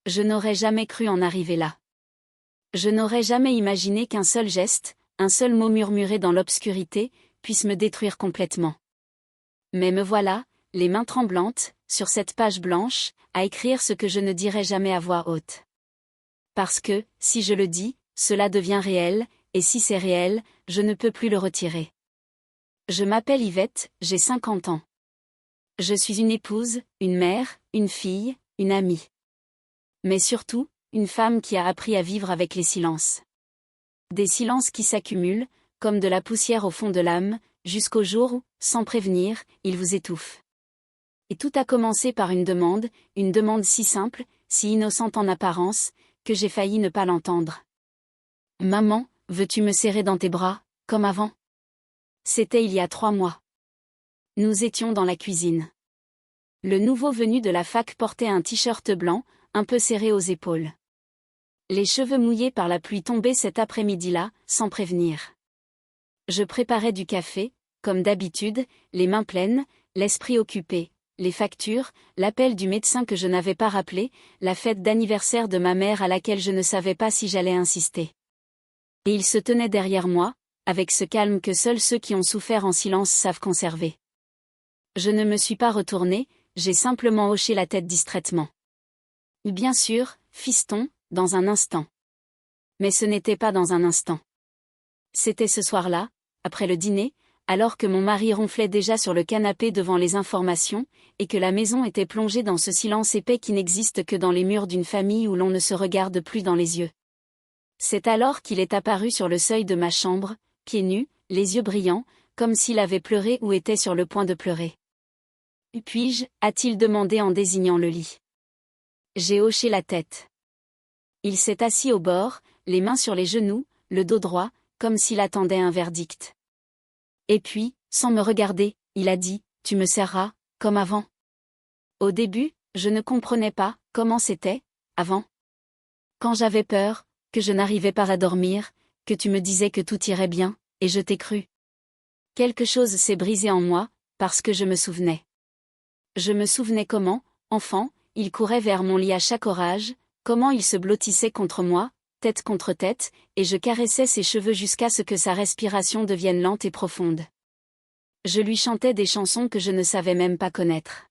Je n'aurais jamais cru en arriver là. Je n'aurais jamais imaginé qu'un seul geste, un seul mot murmuré dans l'obscurité, puisse me détruire complètement. Mais me voilà, les mains tremblantes, sur cette page blanche, à écrire ce que je ne dirai jamais à voix haute. Parce que, si je le dis, cela devient réel, et si c'est réel, je ne peux plus le retirer. Je m'appelle Yvette, j'ai 50 ans. Je suis une épouse, une mère, une fille, une amie. Mais surtout, une femme qui a appris à vivre avec les silences. Des silences qui s'accumulent, comme de la poussière au fond de l'âme, jusqu'au jour où, sans prévenir, ils vous étouffent. Et tout a commencé par une demande si simple, si innocente en apparence, que j'ai failli ne pas l'entendre. Maman, veux-tu me serrer dans tes bras, comme avant? C'était il y a 3 mois. Nous étions dans la cuisine. Le nouveau venu de la fac portait un t-shirt blanc, un peu serré aux épaules. Les cheveux mouillés par la pluie tombaient cet après-midi-là, sans prévenir. Je préparais du café, comme d'habitude, les mains pleines, l'esprit occupé, les factures, l'appel du médecin que je n'avais pas rappelé, la fête d'anniversaire de ma mère à laquelle je ne savais pas si j'allais insister. Et il se tenait derrière moi, avec ce calme que seuls ceux qui ont souffert en silence savent conserver. Je ne me suis pas retournée, j'ai simplement hoché la tête distraitement. Bien sûr, fiston, dans un instant. Mais ce n'était pas dans un instant. C'était ce soir-là, après le dîner, alors que mon mari ronflait déjà sur le canapé devant les informations, et que la maison était plongée dans ce silence épais qui n'existe que dans les murs d'une famille où l'on ne se regarde plus dans les yeux. C'est alors qu'il est apparu sur le seuil de ma chambre, pieds nus, les yeux brillants, comme s'il avait pleuré ou était sur le point de pleurer. « Puis-je » a-t-il demandé en désignant le lit. J'ai hoché la tête. Il s'est assis au bord, les mains sur les genoux, le dos droit, comme s'il attendait un verdict. Et puis, sans me regarder, il a dit, « Tu me serras, comme avant ?» Au début, je ne comprenais pas comment c'était, avant. Quand j'avais peur, que je n'arrivais pas à dormir, que tu me disais que tout irait bien, et je t'ai cru. Quelque chose s'est brisé en moi, parce que je me souvenais. Je me souvenais comment, enfant, il courait vers mon lit à chaque orage, comment il se blottissait contre moi, tête contre tête, et je caressais ses cheveux jusqu'à ce que sa respiration devienne lente et profonde. Je lui chantais des chansons que je ne savais même pas connaître.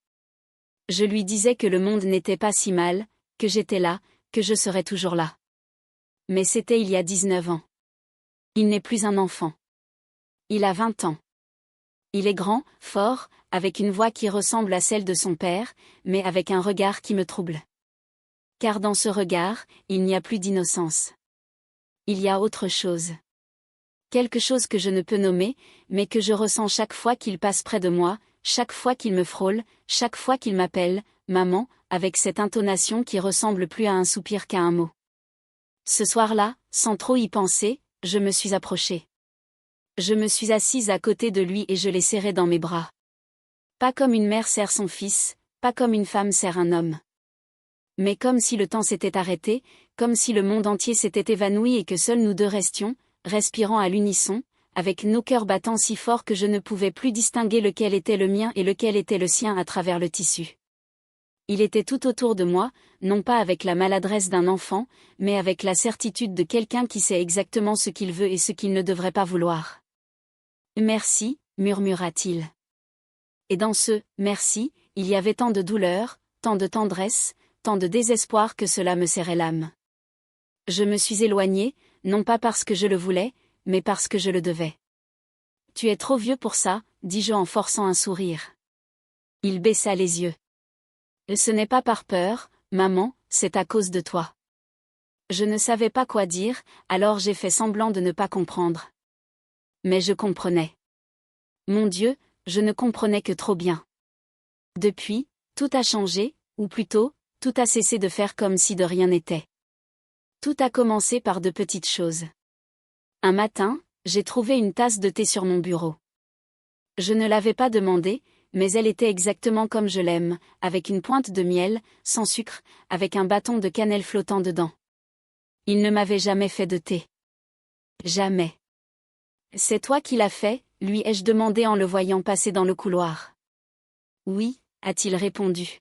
Je lui disais que le monde n'était pas si mal, que j'étais là, que je serais toujours là. Mais c'était il y a 19 ans. Il n'est plus un enfant. Il a 20 ans. Il est grand, fort, avec une voix qui ressemble à celle de son père, mais avec un regard qui me trouble. Car dans ce regard, il n'y a plus d'innocence. Il y a autre chose. Quelque chose que je ne peux nommer, mais que je ressens chaque fois qu'il passe près de moi, chaque fois qu'il me frôle, chaque fois qu'il m'appelle « maman », avec cette intonation qui ressemble plus à un soupir qu'à un mot. Ce soir-là, sans trop y penser, je me suis approchée. Je me suis assise à côté de lui et je l'ai serré dans mes bras. Pas comme une mère serre son fils, pas comme une femme serre un homme. Mais comme si le temps s'était arrêté, comme si le monde entier s'était évanoui et que seuls nous deux restions, respirant à l'unisson, avec nos cœurs battant si fort que je ne pouvais plus distinguer lequel était le mien et lequel était le sien à travers le tissu. Il était tout autour de moi, non pas avec la maladresse d'un enfant, mais avec la certitude de quelqu'un qui sait exactement ce qu'il veut et ce qu'il ne devrait pas vouloir. « Merci » murmura-t-il. Et dans ce « merci », il y avait tant de douleur, tant de tendresse, tant de désespoir que cela me serrait l'âme. Je me suis éloignée, non pas parce que je le voulais, mais parce que je le devais. « Tu es trop vieux pour ça », dis-je en forçant un sourire. Il baissa les yeux. « Ce n'est pas par peur, maman, c'est à cause de toi. » Je ne savais pas quoi dire, alors j'ai fait semblant de ne pas comprendre. Mais je comprenais. Mon Dieu, je ne comprenais que trop bien. Depuis, tout a changé, ou plutôt, tout a cessé de faire comme si de rien n'était. Tout a commencé par de petites choses. Un matin, j'ai trouvé une tasse de thé sur mon bureau. Je ne l'avais pas demandée, mais elle était exactement comme je l'aime, avec une pointe de miel, sans sucre, avec un bâton de cannelle flottant dedans. Il ne m'avait jamais fait de thé. Jamais. « C'est toi qui l'as fait ?» lui ai-je demandé en le voyant passer dans le couloir. « Oui » a-t-il répondu.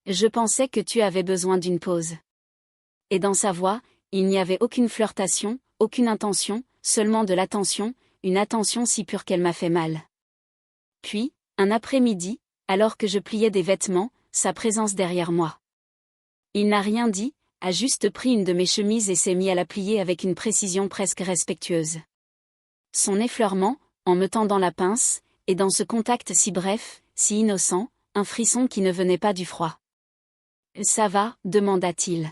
Je pensais que tu avais besoin d'une pause. Et dans sa voix, il n'y avait aucune flirtation, aucune intention, seulement de l'attention, une attention si pure qu'elle m'a fait mal. Puis, un après-midi, alors que je pliais des vêtements, sa présence derrière moi. Il n'a rien dit, a juste pris une de mes chemises et s'est mis à la plier avec une précision presque respectueuse. Son effleurement, en me tendant la pince, et dans ce contact si bref, si innocent, un frisson qui ne venait pas du froid. « Ça va ?» demanda-t-il.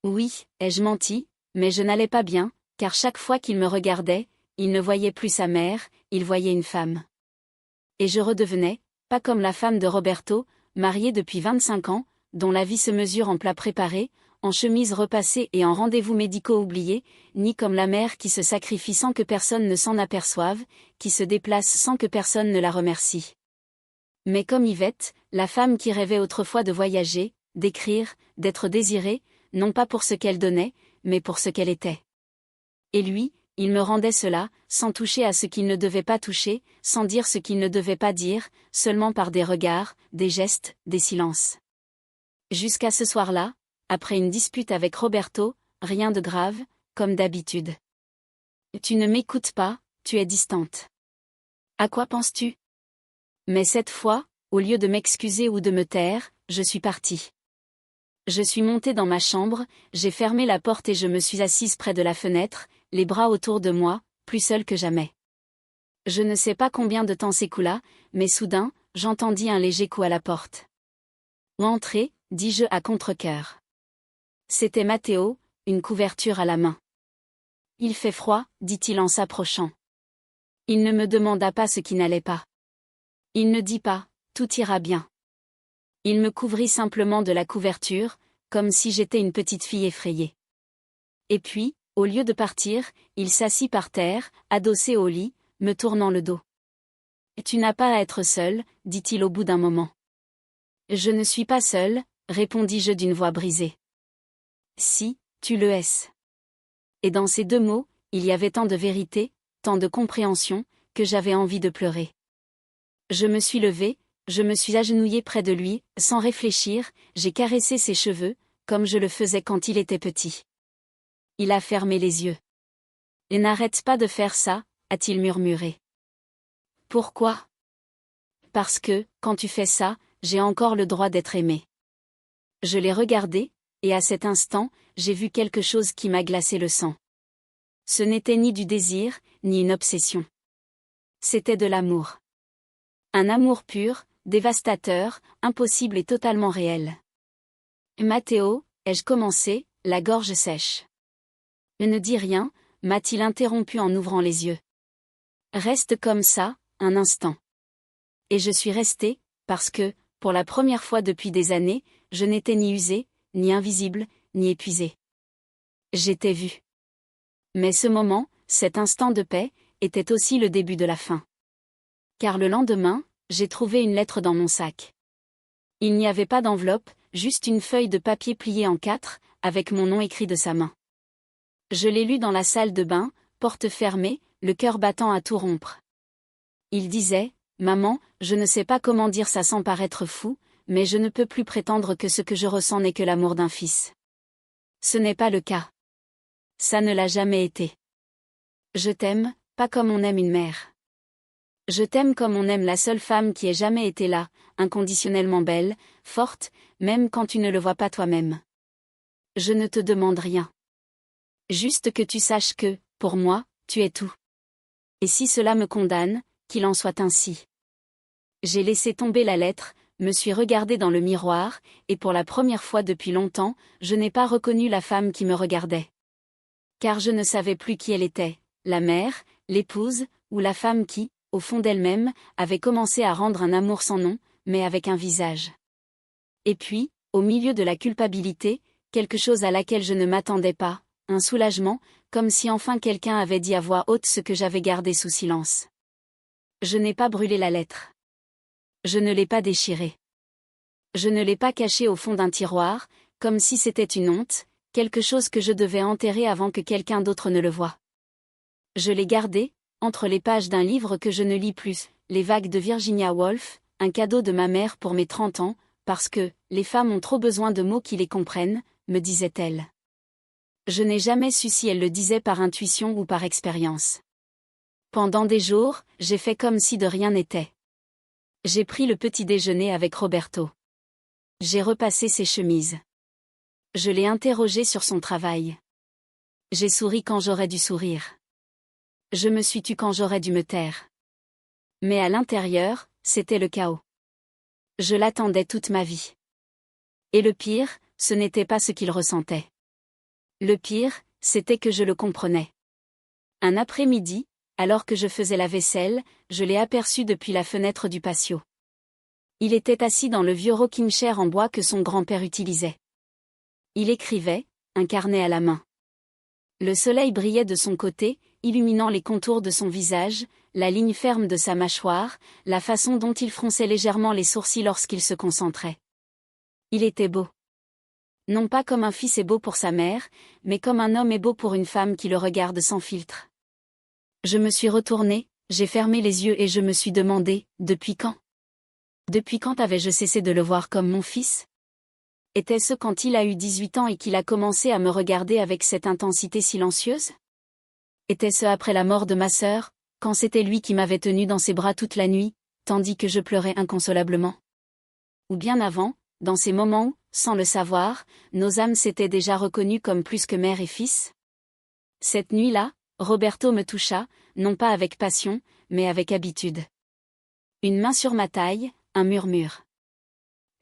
Oui, ai-je menti, mais je n'allais pas bien, car chaque fois qu'il me regardait, il ne voyait plus sa mère, il voyait une femme. Et je redevenais, pas comme la femme de Roberto, mariée depuis 25 ans, dont la vie se mesure en plats préparés, en chemises repassées et en rendez-vous médicaux oubliés, ni comme la mère qui se sacrifie sans que personne ne s'en aperçoive, qui se déplace sans que personne ne la remercie. Mais comme Yvette, la femme qui rêvait autrefois de voyager, d'écrire, d'être désirée, non pas pour ce qu'elle donnait, mais pour ce qu'elle était. Et lui, il me rendait cela, sans toucher à ce qu'il ne devait pas toucher, sans dire ce qu'il ne devait pas dire, seulement par des regards, des gestes, des silences. Jusqu'à ce soir-là, après une dispute avec Roberto, rien de grave, comme d'habitude. Tu ne m'écoutes pas, tu es distante. À quoi penses-tu? Mais cette fois, au lieu de m'excuser ou de me taire, je suis partie. Je suis montée dans ma chambre, j'ai fermé la porte et je me suis assise près de la fenêtre, les bras autour de moi, plus seule que jamais. Je ne sais pas combien de temps s'écoula, mais soudain, j'entendis un léger coup à la porte. « Entrez », dis-je à contre-cœur. C'était Matteo, une couverture à la main. « Il fait froid », dit-il en s'approchant. Il ne me demanda pas ce qui n'allait pas. Il ne dit pas « tout ira bien ». Il me couvrit simplement de la couverture, comme si j'étais une petite fille effrayée. Et puis, au lieu de partir, il s'assit par terre, adossé au lit, me tournant le dos. « Tu n'as pas à être seule », dit-il au bout d'un moment. « Je ne suis pas seule », répondis-je d'une voix brisée. « Si, tu le es. » Et dans ces deux mots, il y avait tant de vérité, tant de compréhension, que j'avais envie de pleurer. Je me suis levée, je me suis agenouillée près de lui, sans réfléchir, j'ai caressé ses cheveux, comme je le faisais quand il était petit. Il a fermé les yeux. « Et n'arrête pas de faire ça », a-t-il murmuré. « Pourquoi ? » « Parce que, quand tu fais ça, j'ai encore le droit d'être aimée. » Je l'ai regardé, et à cet instant, j'ai vu quelque chose qui m'a glacé le sang. Ce n'était ni du désir, ni une obsession. C'était de l'amour. Un amour pur, dévastateur, impossible et totalement réel. « Matteo », ai-je commencé, la gorge sèche. « Ne dis rien », m'a-t-il interrompu en ouvrant les yeux. « Reste comme ça, un instant. » Et je suis restée, parce que, pour la première fois depuis des années, je n'étais ni usée, ni invisible, ni épuisée. J'étais vue. Mais ce moment, cet instant de paix, était aussi le début de la fin. Car le lendemain, j'ai trouvé une lettre dans mon sac. Il n'y avait pas d'enveloppe, juste une feuille de papier pliée en 4, avec mon nom écrit de sa main. Je l'ai lu dans la salle de bain, porte fermée, le cœur battant à tout rompre. Il disait: « Maman, je ne sais pas comment dire ça sans paraître fou, mais je ne peux plus prétendre que ce que je ressens n'est que l'amour d'un fils. Ce n'est pas le cas. Ça ne l'a jamais été. Je t'aime, pas comme on aime une mère. Je t'aime comme on aime la seule femme qui ait jamais été là, inconditionnellement belle, forte, même quand tu ne le vois pas toi-même. Je ne te demande rien. Juste que tu saches que, pour moi, tu es tout. Et si cela me condamne, qu'il en soit ainsi. » J'ai laissé tomber la lettre, me suis regardée dans le miroir, et pour la première fois depuis longtemps, je n'ai pas reconnu la femme qui me regardait. Car je ne savais plus qui elle était, la mère, l'épouse, ou la femme qui, au fond d'elle-même, avait commencé à rendre un amour sans nom, mais avec un visage. Et puis, au milieu de la culpabilité, quelque chose à laquelle je ne m'attendais pas, un soulagement, comme si enfin quelqu'un avait dit à voix haute ce que j'avais gardé sous silence. Je n'ai pas brûlé la lettre. Je ne l'ai pas déchirée. Je ne l'ai pas cachée au fond d'un tiroir, comme si c'était une honte, quelque chose que je devais enterrer avant que quelqu'un d'autre ne le voie. Je l'ai gardée, entre les pages d'un livre que je ne lis plus, Les Vagues de Virginia Woolf, un cadeau de ma mère pour mes 30 ans, parce que, les femmes ont trop besoin de mots qui les comprennent, me disait-elle. Je n'ai jamais su si elle le disait par intuition ou par expérience. Pendant des jours, j'ai fait comme si de rien n'était. J'ai pris le petit déjeuner avec Roberto. J'ai repassé ses chemises. Je l'ai interrogé sur son travail. J'ai souri quand j'aurais dû sourire. Je me suis tue quand j'aurais dû me taire. Mais à l'intérieur, c'était le chaos. Je l'attendais toute ma vie. Et le pire, ce n'était pas ce qu'il ressentait. Le pire, c'était que je le comprenais. Un après-midi, alors que je faisais la vaisselle, je l'ai aperçu depuis la fenêtre du patio. Il était assis dans le vieux rocking chair en bois que son grand-père utilisait. Il écrivait, un carnet à la main. Le soleil brillait de son côté, illuminant les contours de son visage, la ligne ferme de sa mâchoire, la façon dont il fronçait légèrement les sourcils lorsqu'il se concentrait. Il était beau. Non pas comme un fils est beau pour sa mère, mais comme un homme est beau pour une femme qui le regarde sans filtre. Je me suis retournée, j'ai fermé les yeux et je me suis demandé, depuis quand? Depuis quand avais-je cessé de le voir comme mon fils? Était-ce quand il a eu 18 ans et qu'il a commencé à me regarder avec cette intensité silencieuse? Était-ce après la mort de ma sœur, quand c'était lui qui m'avait tenue dans ses bras toute la nuit, tandis que je pleurais inconsolablement? Ou bien avant, dans ces moments où, sans le savoir, nos âmes s'étaient déjà reconnues comme plus que mère et fils? Cette nuit-là, Roberto me toucha, non pas avec passion, mais avec habitude. Une main sur ma taille, un murmure.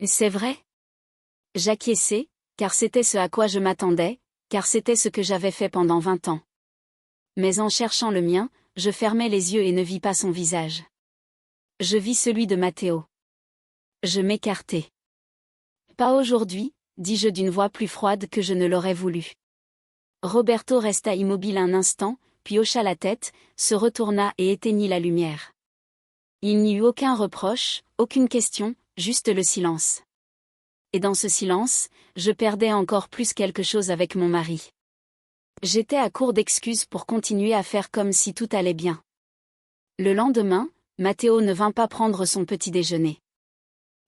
C'est vrai? J'acquiesçai, car c'était ce à quoi je m'attendais, car c'était ce que j'avais fait pendant 20 ans. Mais en cherchant le mien, je fermai les yeux et ne vis pas son visage. Je vis celui de Matteo. Je m'écartai. Pas aujourd'hui, dis-je d'une voix plus froide que je ne l'aurais voulu. Roberto resta immobile un instant, puis hocha la tête, se retourna et éteignit la lumière. Il n'y eut aucun reproche, aucune question, juste le silence. Et dans ce silence, je perdais encore plus quelque chose avec mon mari. J'étais à court d'excuses pour continuer à faire comme si tout allait bien. Le lendemain, Matteo ne vint pas prendre son petit déjeuner.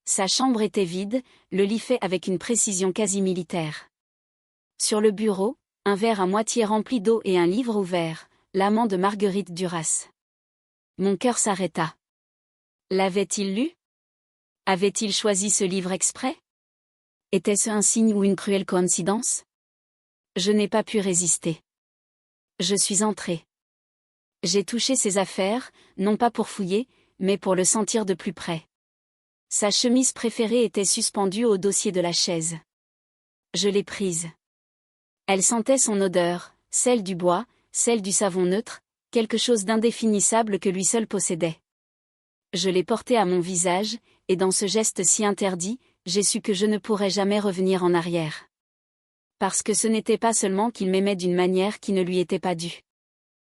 Sa chambre était vide, le lit fait avec une précision quasi militaire. Sur le bureau, un verre à moitié rempli d'eau et un livre ouvert, l'amant de Marguerite Duras. Mon cœur s'arrêta. L'avait-il lu? Avait-il choisi ce livre exprès? Était-ce un signe ou une cruelle coïncidence? Je n'ai pas pu résister. Je suis entrée. J'ai touché ses affaires, non pas pour fouiller, mais pour le sentir de plus près. Sa chemise préférée était suspendue au dossier de la chaise. Je l'ai prise. Elle sentait son odeur, celle du bois, celle du savon neutre, quelque chose d'indéfinissable que lui seul possédait. Je l'ai portée à mon visage, et dans ce geste si interdit, j'ai su que je ne pourrais jamais revenir en arrière. Parce que ce n'était pas seulement qu'il m'aimait d'une manière qui ne lui était pas due.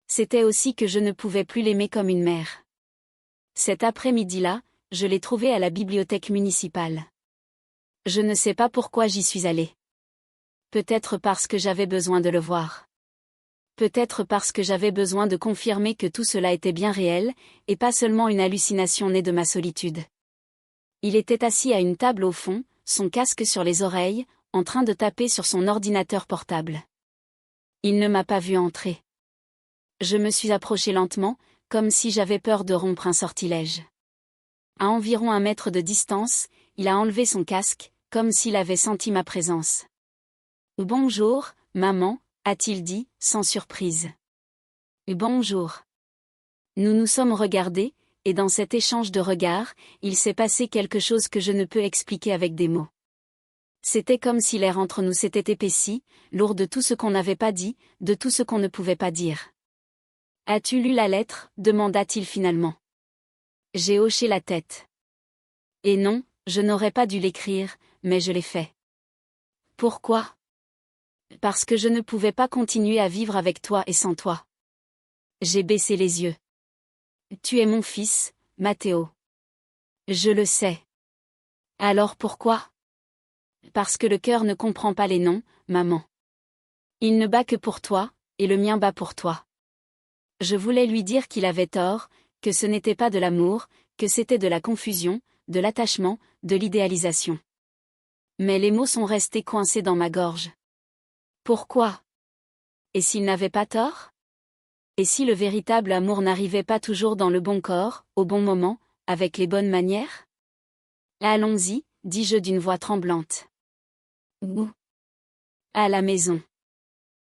C'était aussi que je ne pouvais plus l'aimer comme une mère. Cet après-midi-là, je l'ai trouvé à la bibliothèque municipale. Je ne sais pas pourquoi j'y suis allée. Peut-être parce que j'avais besoin de le voir. Peut-être parce que j'avais besoin de confirmer que tout cela était bien réel, et pas seulement une hallucination née de ma solitude. Il était assis à une table au fond, son casque sur les oreilles, en train de taper sur son ordinateur portable. Il ne m'a pas vu entrer. Je me suis approchée lentement, comme si j'avais peur de rompre un sortilège. À environ 1 mètre de distance, il a enlevé son casque, comme s'il avait senti ma présence. « Bonjour, maman », a-t-il dit, sans surprise. « Bonjour. » Nous nous sommes regardés, et dans cet échange de regards, il s'est passé quelque chose que je ne peux expliquer avec des mots. C'était comme si l'air entre nous s'était épaissi, lourd de tout ce qu'on n'avait pas dit, de tout ce qu'on ne pouvait pas dire. « As-tu lu la lettre ?» demanda-t-il finalement. J'ai hoché la tête. Et non, je n'aurais pas dû l'écrire, mais je l'ai fait. Pourquoi? Parce que je ne pouvais pas continuer à vivre avec toi et sans toi. J'ai baissé les yeux. Tu es mon fils, Matteo. Je le sais. Alors pourquoi? Parce que le cœur ne comprend pas les noms, maman. Il ne bat que pour toi, et le mien bat pour toi. Je voulais lui dire qu'il avait tort, que ce n'était pas de l'amour, que c'était de la confusion, de l'attachement, de l'idéalisation. Mais les mots sont restés coincés dans ma gorge. Pourquoi? Et s'il n'avait pas tort? Et si le véritable amour n'arrivait pas toujours dans le bon corps, au bon moment, avec les bonnes manières? Allons-y, dis-je d'une voix tremblante. Où? À la maison.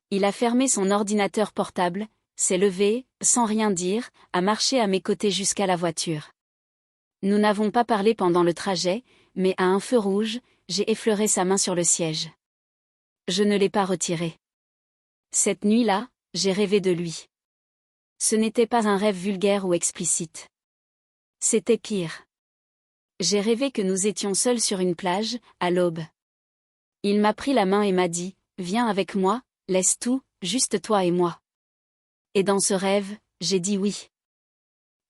Il a fermé son ordinateur portable, s'est levé, sans rien dire, a marché à mes côtés jusqu'à la voiture. Nous n'avons pas parlé pendant le trajet, mais à un feu rouge, j'ai effleuré sa main sur le siège. Je ne l'ai pas retiré. Cette nuit-là, j'ai rêvé de lui. Ce n'était pas un rêve vulgaire ou explicite. C'était pire. J'ai rêvé que nous étions seuls sur une plage, à l'aube. Il m'a pris la main et m'a dit, « Viens avec moi, laisse tout, juste toi et moi. » Et dans ce rêve, j'ai dit oui.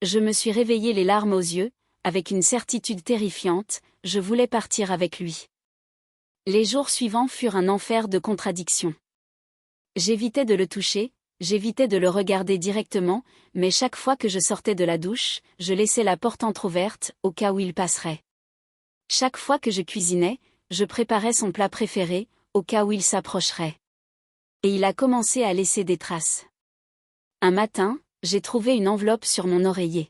Je me suis réveillée les larmes aux yeux, avec une certitude terrifiante, je voulais partir avec lui. Les jours suivants furent un enfer de contradictions. J'évitais de le toucher, j'évitais de le regarder directement, mais chaque fois que je sortais de la douche, je laissais la porte entr'ouverte, au cas où il passerait. Chaque fois que je cuisinais, je préparais son plat préféré, au cas où il s'approcherait. Et il a commencé à laisser des traces. Un matin, j'ai trouvé une enveloppe sur mon oreiller.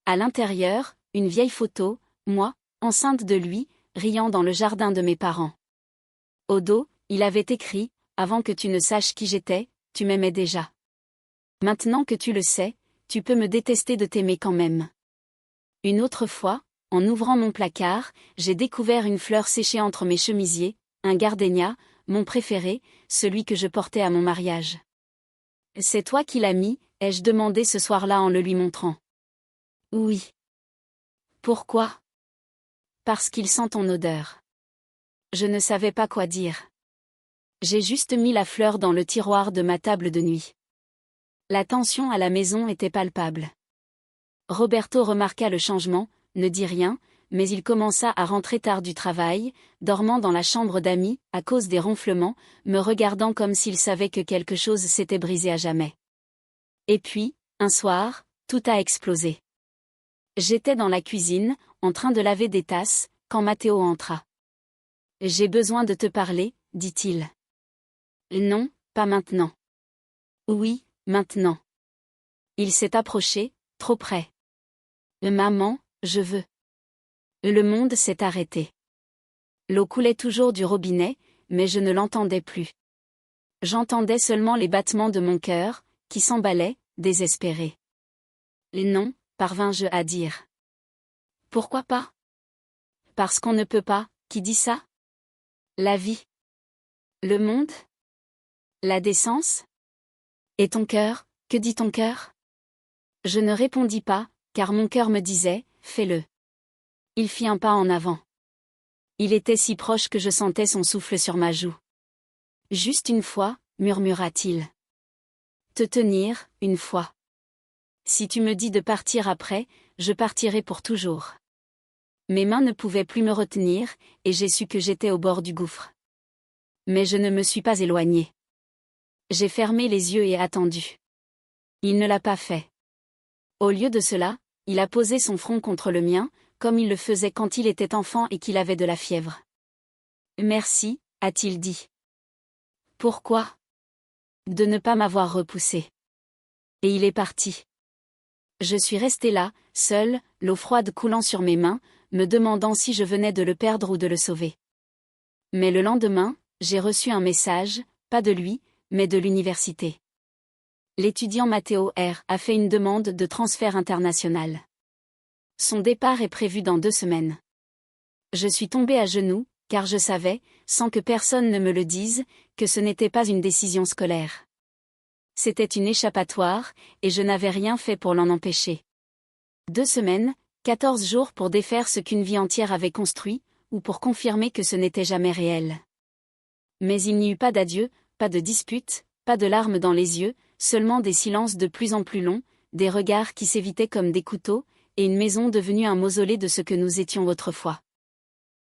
À l'intérieur, une vieille photo, moi, enceinte de lui, riant dans le jardin de mes parents. Au dos, il avait écrit, « Avant que tu ne saches qui j'étais, tu m'aimais déjà. Maintenant que tu le sais, tu peux me détester de t'aimer quand même. » Une autre fois, en ouvrant mon placard, j'ai découvert une fleur séchée entre mes chemisiers, un gardénia, mon préféré, celui que je portais à mon mariage. « C'est toi qui l'as mis ?» ai-je demandé ce soir-là en le lui montrant. « Oui. » « Pourquoi ? » « Parce qu'il sent ton odeur. » Je ne savais pas quoi dire. J'ai juste mis la fleur dans le tiroir de ma table de nuit. La tension à la maison était palpable. Roberto remarqua le changement, ne dit rien, mais il commença à rentrer tard du travail, dormant dans la chambre d'amis, à cause des ronflements, me regardant comme s'il savait que quelque chose s'était brisé à jamais. Et puis, un soir, tout a explosé. J'étais dans la cuisine, en train de laver des tasses, quand Matteo entra. « J'ai besoin de te parler, dit-il. »« Non, pas maintenant. »« Oui, maintenant. » Il s'est approché, trop près. « Maman, je veux. » Le monde s'est arrêté. L'eau coulait toujours du robinet, mais je ne l'entendais plus. J'entendais seulement les battements de mon cœur, qui s'emballaient, désespérés. « Non, parvins-je à dire. »« Pourquoi pas ? » ?»« Parce qu'on ne peut pas, qui dit ça ? » ?»« La vie. »« Le monde ? » ?»« La décence ? » ?»« Et ton cœur, que dit ton cœur ? » Je ne répondis pas, car mon cœur me disait, « Fais-le. » Il fit un pas en avant. Il était si proche que je sentais son souffle sur ma joue. « Juste une fois, » murmura-t-il. « Te tenir, une fois. Si tu me dis de partir après, je partirai pour toujours. » Mes mains ne pouvaient plus me retenir, et j'ai su que j'étais au bord du gouffre. Mais je ne me suis pas éloignée. J'ai fermé les yeux et attendu. Il ne l'a pas fait. Au lieu de cela, il a posé son front contre le mien, comme il le faisait quand il était enfant et qu'il avait de la fièvre. « Merci, » a-t-il dit. « Pourquoi ? » De ne pas m'avoir repoussé. Et il est parti. Je suis restée là, seule, l'eau froide coulant sur mes mains, me demandant si je venais de le perdre ou de le sauver. Mais le lendemain, j'ai reçu un message, pas de lui, mais de l'université. L'étudiant Matteo R. a fait une demande de transfert international. Son départ est prévu dans 2 semaines. Je suis tombée à genoux, car je savais, sans que personne ne me le dise, que ce n'était pas une décision scolaire. C'était une échappatoire, et je n'avais rien fait pour l'en empêcher. 2 semaines, 14 jours pour défaire ce qu'une vie entière avait construit, ou pour confirmer que ce n'était jamais réel. Mais il n'y eut pas d'adieu, pas de dispute, pas de larmes dans les yeux, seulement des silences de plus en plus longs, des regards qui s'évitaient comme des couteaux, et une maison devenue un mausolée de ce que nous étions autrefois.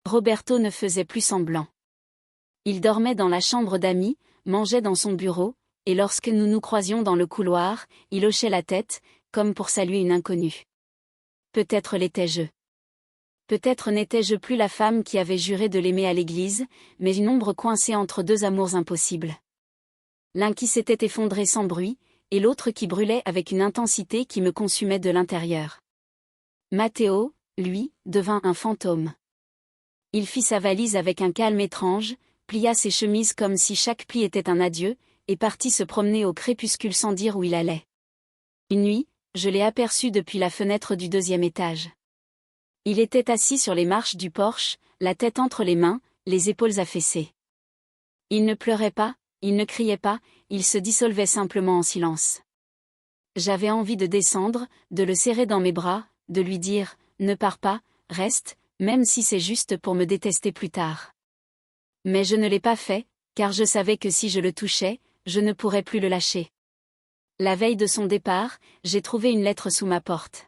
Roberto ne faisait plus semblant. Il dormait dans la chambre d'amis, mangeait dans son bureau, et lorsque nous nous croisions dans le couloir, il hochait la tête, comme pour saluer une inconnue. Peut-être l'étais-je. Peut-être n'étais-je plus la femme qui avait juré de l'aimer à l'église, mais une ombre coincée entre deux amours impossibles. L'un qui s'était effondré sans bruit, et l'autre qui brûlait avec une intensité qui me consumait de l'intérieur. Matteo, lui, devint un fantôme. Il fit sa valise avec un calme étrange, plia ses chemises comme si chaque pli était un adieu, et partit se promener au crépuscule sans dire où il allait. Une nuit, je l'ai aperçu depuis la fenêtre du 2e étage. Il était assis sur les marches du porche, la tête entre les mains, les épaules affaissées. Il ne pleurait pas, il ne criait pas, il se dissolvait simplement en silence. J'avais envie de descendre, de le serrer dans mes bras, de lui dire « Ne pars pas, reste, même si c'est juste pour me détester plus tard. » Mais je ne l'ai pas fait, car je savais que si je le touchais, je ne pourrais plus le lâcher. La veille de son départ, j'ai trouvé une lettre sous ma porte.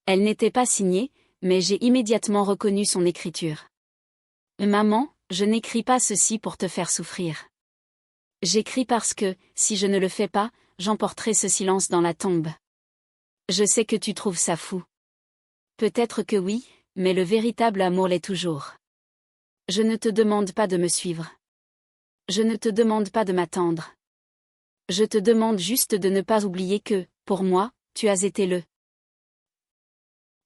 Elle n'était pas signée, mais j'ai immédiatement reconnu son écriture. « Maman, je n'écris pas ceci pour te faire souffrir. J'écris parce que, si je ne le fais pas, j'emporterai ce silence dans la tombe. Je sais que tu trouves ça fou. Peut-être que oui, mais le véritable amour l'est toujours. Je ne te demande pas de me suivre. Je ne te demande pas de m'attendre. Je te demande juste de ne pas oublier que, pour moi, tu as été le. »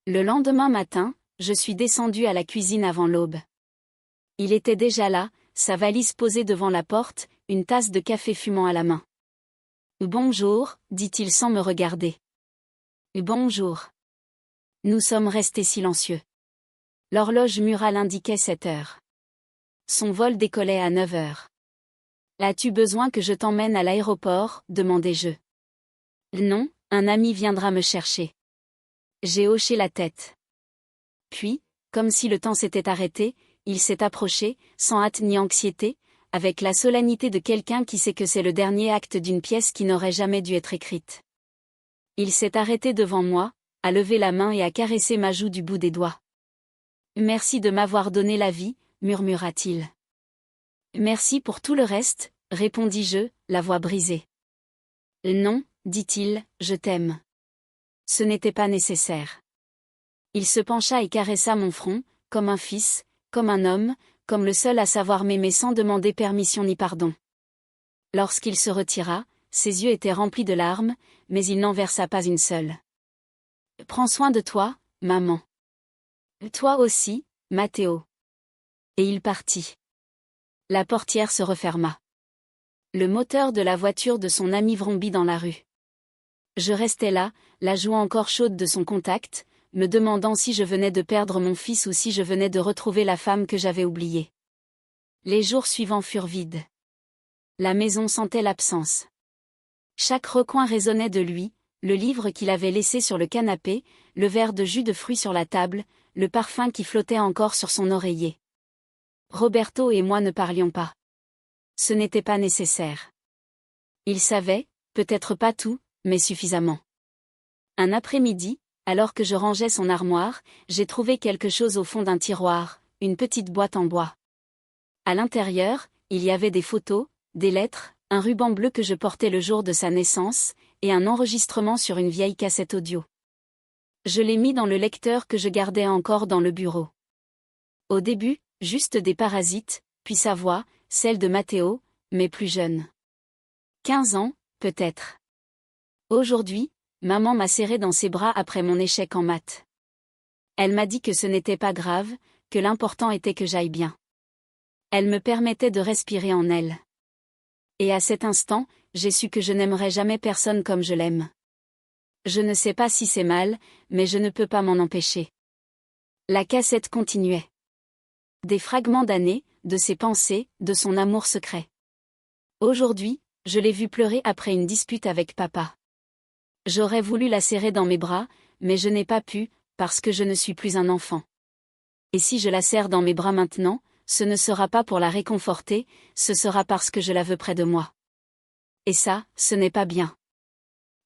Le lendemain matin, je suis descendue à la cuisine avant l'aube. Il était déjà là, sa valise posée devant la porte, une tasse de café fumant à la main. « Bonjour, dit-il sans me regarder. « Bonjour. » Nous sommes restés silencieux. L'horloge murale indiquait 7 heures. Son vol décollait à 9 heures. « As-tu besoin que je t'emmène à l'aéroport ?» demandai-je. « Non, un ami viendra me chercher. » J'ai hoché la tête. Puis, comme si le temps s'était arrêté, il s'est approché, sans hâte ni anxiété, avec la solennité de quelqu'un qui sait que c'est le dernier acte d'une pièce qui n'aurait jamais dû être écrite. Il s'est arrêté devant moi, a levé la main et a caressé ma joue du bout des doigts. « Merci de m'avoir donné la vie, » murmura-t-il. « Merci pour tout le reste, » répondis-je, la voix brisée. « Non, » dit-il, « je t'aime. » Ce n'était pas nécessaire. Il se pencha et caressa mon front, comme un fils, comme un homme, comme le seul à savoir m'aimer sans demander permission ni pardon. Lorsqu'il se retira, ses yeux étaient remplis de larmes, mais il n'en versa pas une seule. « Prends soin de toi, maman. »« Toi aussi, Matteo. » Et il partit. La portière se referma. Le moteur de la voiture de son ami vrombit dans la rue. Je restais là, la joue encore chaude de son contact, me demandant si je venais de perdre mon fils ou si je venais de retrouver la femme que j'avais oubliée. Les jours suivants furent vides. La maison sentait l'absence. Chaque recoin résonnait de lui, le livre qu'il avait laissé sur le canapé, le verre de jus de fruits sur la table, le parfum qui flottait encore sur son oreiller. Roberto et moi ne parlions pas. Ce n'était pas nécessaire. Il savait, peut-être pas tout, mais suffisamment. Un après-midi, alors que je rangeais son armoire, j'ai trouvé quelque chose au fond d'un tiroir, une petite boîte en bois. À l'intérieur, il y avait des photos, des lettres, un ruban bleu que je portais le jour de sa naissance, et un enregistrement sur une vieille cassette audio. Je l'ai mis dans le lecteur que je gardais encore dans le bureau. Au début, juste des parasites, puis sa voix, celle de Matteo, mais plus jeune. 15 ans, peut-être. Aujourd'hui, maman m'a serré dans ses bras après mon échec en maths. Elle m'a dit que ce n'était pas grave, que l'important était que j'aille bien. Elle me permettait de respirer en elle. Et à cet instant, j'ai su que je n'aimerais jamais personne comme je l'aime. Je ne sais pas si c'est mal, mais je ne peux pas m'en empêcher. La cassette continuait. Des fragments d'années, de ses pensées, de son amour secret. Aujourd'hui, je l'ai vue pleurer après une dispute avec papa. J'aurais voulu la serrer dans mes bras, mais je n'ai pas pu, parce que je ne suis plus un enfant. Et si je la serre dans mes bras maintenant, ce ne sera pas pour la réconforter, ce sera parce que je la veux près de moi. Et ça, ce n'est pas bien.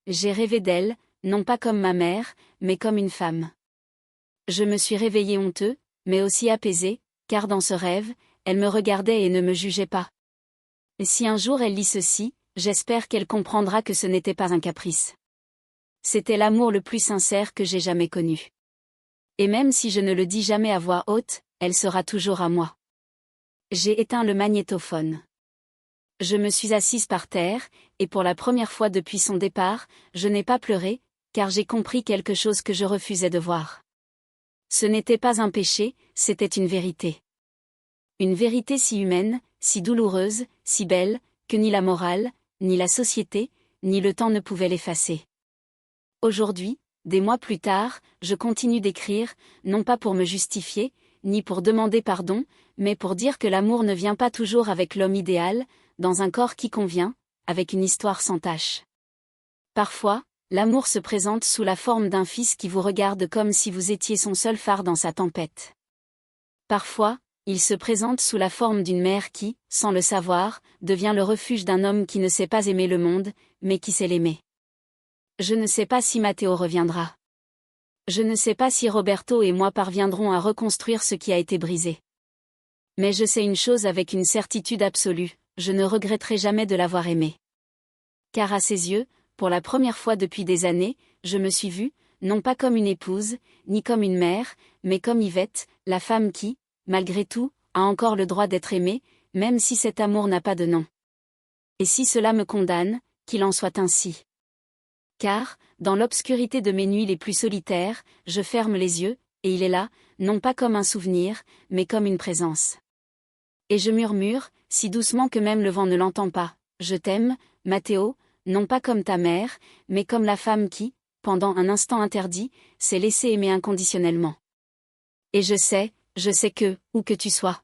J'ai rêvé d'elle, non pas comme ma mère, mais comme une femme. Je me suis réveillé honteux, mais aussi apaisé, car dans ce rêve, elle me regardait et ne me jugeait pas. Et si un jour elle lit ceci, j'espère qu'elle comprendra que ce n'était pas un caprice. C'était l'amour le plus sincère que j'ai jamais connu. Et même si je ne le dis jamais à voix haute, elle sera toujours à moi. J'ai éteint le magnétophone. Je me suis assise par terre, et pour la première fois depuis son départ, je n'ai pas pleuré, car j'ai compris quelque chose que je refusais de voir. Ce n'était pas un péché, c'était une vérité. Une vérité si humaine, si douloureuse, si belle, que ni la morale, ni la société, ni le temps ne pouvaient l'effacer. Aujourd'hui, des mois plus tard, je continue d'écrire, non pas pour me justifier, ni pour demander pardon, mais pour dire que l'amour ne vient pas toujours avec l'homme idéal, dans un corps qui convient, avec une histoire sans tache. Parfois, l'amour se présente sous la forme d'un fils qui vous regarde comme si vous étiez son seul phare dans sa tempête. Parfois, il se présente sous la forme d'une mère qui, sans le savoir, devient le refuge d'un homme qui ne sait pas aimer le monde, mais qui sait l'aimer. Je ne sais pas si Matteo reviendra. Je ne sais pas si Roberto et moi parviendrons à reconstruire ce qui a été brisé. Mais je sais une chose avec une certitude absolue, je ne regretterai jamais de l'avoir aimé. Car à ses yeux, pour la première fois depuis des années, je me suis vue, non pas comme une épouse, ni comme une mère, mais comme Yvette, la femme qui, malgré tout, a encore le droit d'être aimée, même si cet amour n'a pas de nom. Et si cela me condamne, qu'il en soit ainsi. Car, dans l'obscurité de mes nuits les plus solitaires, je ferme les yeux, et il est là, non pas comme un souvenir, mais comme une présence. Et je murmure, si doucement que même le vent ne l'entend pas, je t'aime, Matteo, non pas comme ta mère, mais comme la femme qui, pendant un instant interdit, s'est laissée aimer inconditionnellement. Et je sais que, où que tu sois,